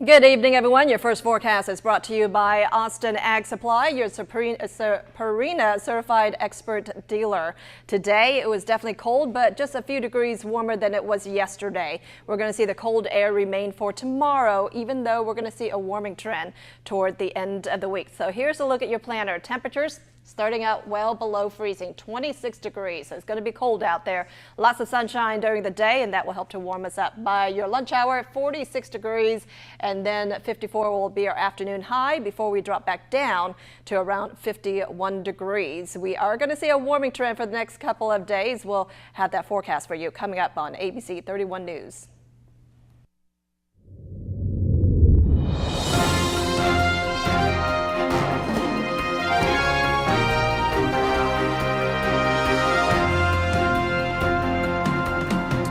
Good evening, everyone. Your first forecast is brought to you by Austin Ag Supply, your Purina certified expert dealer. Today, it was definitely cold, but just a few degrees warmer than it was yesterday. We're going to see the cold air remain for tomorrow, even though we're going to see a warming trend toward the end of the week. So here's a look at your planner. Temperatures starting out well below freezing, 26 degrees. So it's going to be cold out there. Lots of sunshine during the day, and that will help to warm us up. By your lunch hour, 46 degrees, and then 54 will be our afternoon high before we drop back down to around 51 degrees. We are going to see a warming trend for the next couple of days. We'll have that forecast for you coming up on ABC 31 News.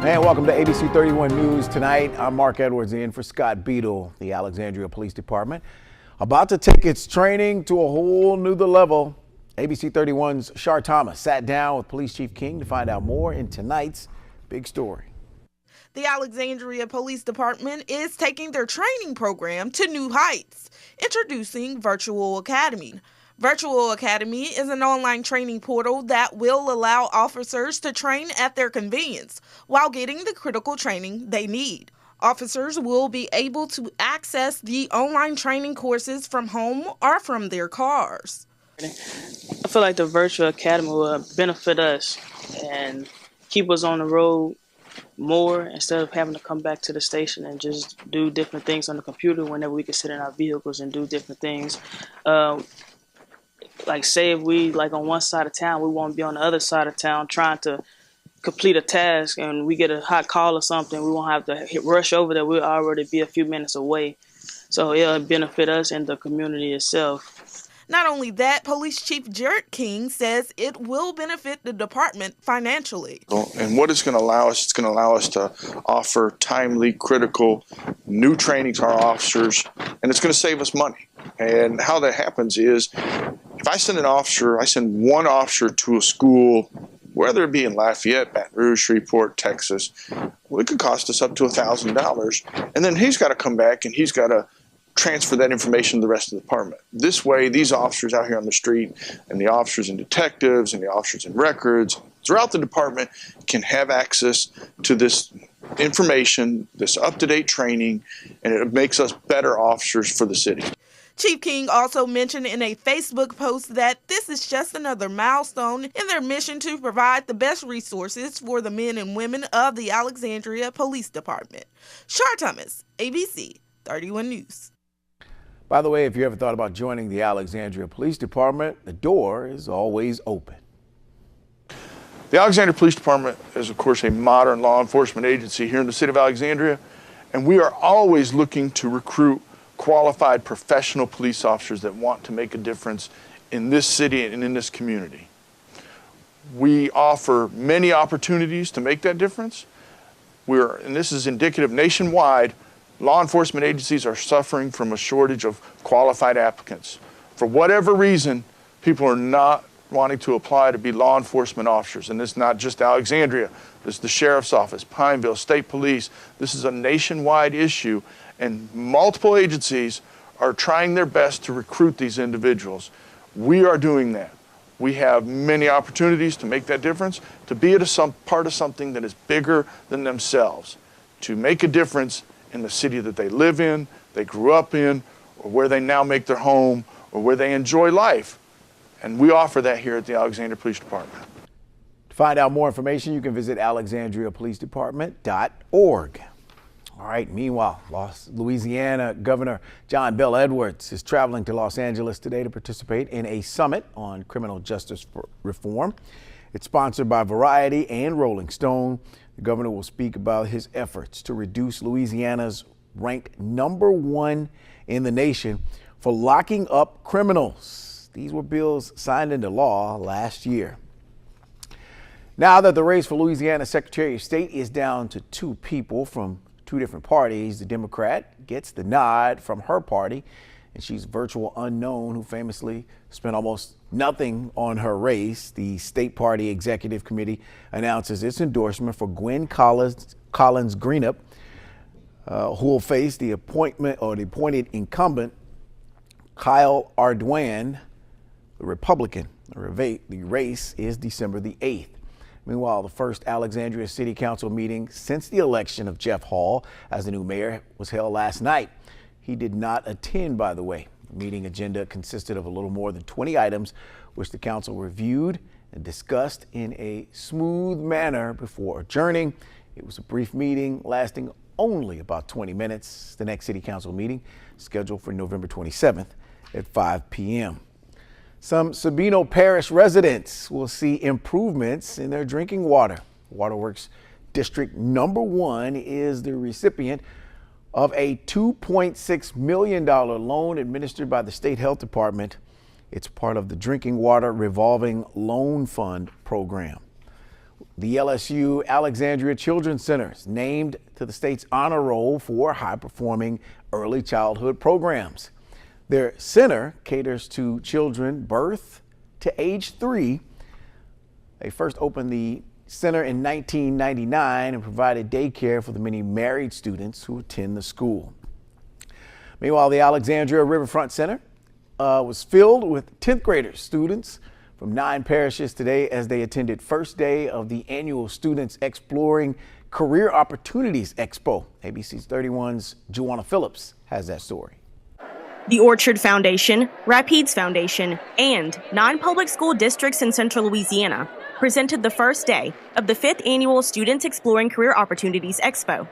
And welcome to ABC 31 News tonight. I'm Mark Edwards in for Scott Beadle. The Alexandria Police Department about to take its training to a whole new level. ABC 31's Shar Thomas sat down with Police Chief King to find out more in tonight's big story. The Alexandria Police Department is taking their training program to new heights, introducing Virtual Academy. Virtual Academy is an online training portal that will allow officers to train at their convenience while getting the critical training they need. Officers will be able to access the online training courses from home or from their cars. I feel like the Virtual Academy will benefit us and keep us on the road more instead of having to come back to the station and just do different things on the computer whenever we can sit in our vehicles and do different things. Like say if we like on one side of town, we won't be on the other side of town trying to complete a task and we get a hot call or something, we won't have to rush over there. We'll already be a few minutes away. So it'll benefit us and the community itself. Not only that, Police Chief Jared King says it will benefit the department financially. And what it's going to allow us, it's going to allow us to offer timely, critical, new training to our officers, and it's going to save us money. And how that happens is, if I send one officer to a school, whether it be in Lafayette, Baton Rouge, Shreveport, Texas, well, it could cost us up to $1,000. And then he's got to come back and he's got to transfer that information to the rest of the department. This way, these officers out here on the street and the officers and detectives and the officers in records throughout the department can have access to this information, this up-to-date training, and it makes us better officers for the city. Chief King also mentioned in a Facebook post that this is just another milestone in their mission to provide the best resources for the men and women of the Alexandria Police Department. Shar Thomas, ABC 31 News. By the way, if you ever thought about joining the Alexandria Police Department, the door is always open. The Alexandria Police Department is, of course, a modern law enforcement agency here in the city of Alexandria, and we are always looking to recruit qualified professional police officers that want to make a difference in this city and in this community. We offer many opportunities to make that difference. And this is indicative nationwide, law enforcement agencies are suffering from a shortage of qualified applicants. For whatever reason, people are not wanting to apply to be law enforcement officers. And it's not just Alexandria. This is the Sheriff's Office, Pineville, State Police. This is a nationwide issue, and multiple agencies are trying their best to recruit these individuals. We are doing that. We have many opportunities to make that difference, to be part of something that is bigger than themselves, to make a difference in the city that they live in, they grew up in, or where they now make their home, or where they enjoy life. And we offer that here at the Alexandria Police Department. To find out more information, you can visit alexandriapolicedepartment.org. All right, meanwhile, Louisiana Governor John Bel Edwards is traveling to Los Angeles today to participate in a summit on criminal justice reform. It's sponsored by Variety and Rolling Stone. The governor will speak about his efforts to reduce Louisiana's ranked #1 in the nation for locking up criminals. These were bills signed into law last year. Now that the race for Louisiana Secretary of State is down to 2 people from 2 different parties, the Democrat gets the nod from her party, and she's a virtual unknown who famously spent almost nothing on her race. The state party executive committee announces its endorsement for Gwen Collins Greenup who will face the appointed incumbent Kyle Ardoin, the Republican. The race is December the 8th. Meanwhile, the first Alexandria City Council meeting since the election of Jeff Hall as the new mayor was held last night. He did not attend, by the way. The meeting agenda consisted of a little more than 20 items, which the council reviewed and discussed in a smooth manner before adjourning. It was a brief meeting lasting only about 20 minutes. The next city council meeting scheduled for November 27th at 5 p.m. Some Sabino Parish residents will see improvements in their drinking water. Waterworks District Number 1 is the recipient of a $2.6 million loan administered by the State Health Department. It's part of the Drinking Water Revolving Loan Fund program. The LSU Alexandria Children's Center is named to the state's honor roll for high-performing early childhood programs. Their center caters to children birth to age 3. They first opened the center in 1999 and provided daycare for the many married students who attend the school. Meanwhile, the Alexandria Riverfront Center was filled with 10th graders, students from 9 parishes today as they attended first day of the annual Students Exploring Career Opportunities Expo. ABC's 31's Joanna Phillips has that story. The Orchard Foundation, Rapides Foundation, and 9 public school districts in central Louisiana presented the first day of the 5th annual Students Exploring Career Opportunities Expo.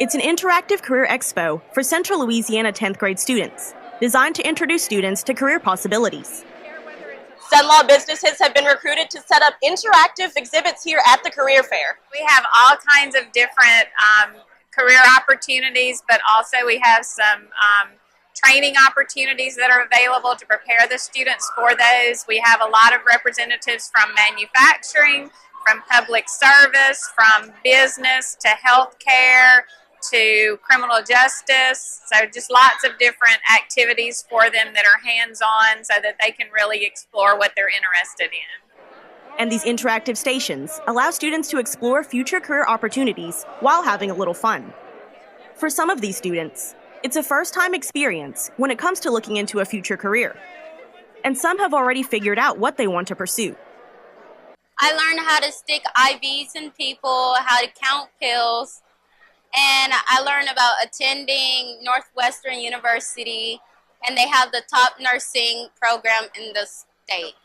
It's an interactive career expo for central Louisiana 10th grade students, designed to introduce students to career possibilities. Law businesses have been recruited to set up interactive exhibits here at the career fair. We have all kinds of different career opportunities, but also we have some training opportunities that are available to prepare the students for those. We have a lot of representatives from manufacturing, from public service, from business to healthcare to criminal justice. So just lots of different activities for them that are hands-on so that they can really explore what they're interested in. And these interactive stations allow students to explore future career opportunities while having a little fun. For some of these students, it's a first-time experience when it comes to looking into a future career. And some have already figured out what they want to pursue. I learned how to stick IVs in people, how to count pills, and I learned about attending Northwestern University, and they have the top nursing program in the state.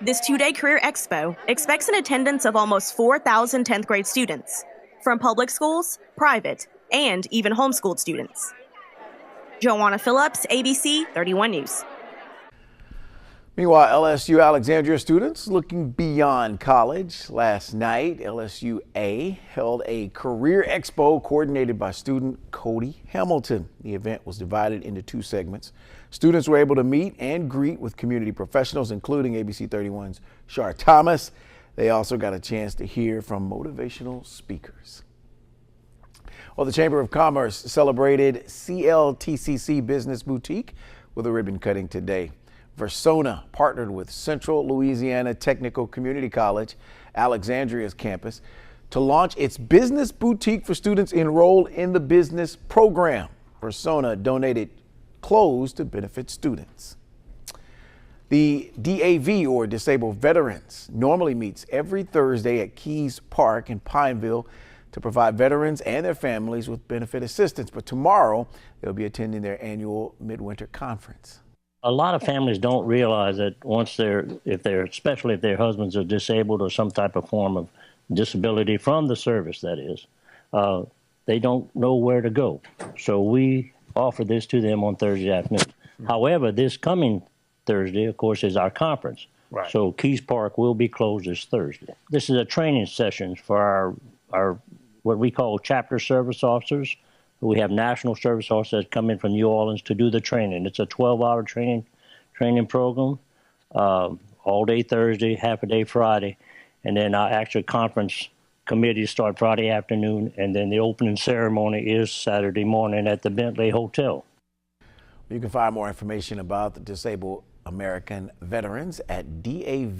This 2-day career expo expects an attendance of almost 4,000 10th grade students from public schools, private, and even homeschooled students. Joanna Phillips, ABC 31 News. Meanwhile, LSU Alexandria students looking beyond college. Last night, LSU-A held a career expo coordinated by student Cody Hamilton. The event was divided into 2 segments. Students were able to meet and greet with community professionals, including ABC 31's Shar Thomas. They also got a chance to hear from motivational speakers. Well, the Chamber of Commerce celebrated CLTCC Business Boutique with a ribbon cutting today. Versona partnered with Central Louisiana Technical Community College, Alexandria's campus, to launch its business boutique for students enrolled in the business program. Versona donated clothes to benefit students. The DAV, or Disabled Veterans, normally meets every Thursday at Keys Park in Pineville to provide veterans and their families with benefit assistance. But tomorrow, they'll be attending their annual midwinter conference. A lot of families don't realize that especially if their husbands are disabled or some type of form of disability from the service, that is, they don't know where to go. So we offer this to them on Thursday afternoon. However, this coming Thursday, of course, is our conference. Right. So Keys Park will be closed this Thursday. This is a training session for our what we call chapter service officers. We have national service officers that come in from New Orleans to do the training. It's a 12-hour training program, all day Thursday, half a day Friday, and then our actual conference committees start Friday afternoon, and then the opening ceremony is Saturday morning at the Bentley Hotel. You can find more information about the Disabled American Veterans at davdol.org.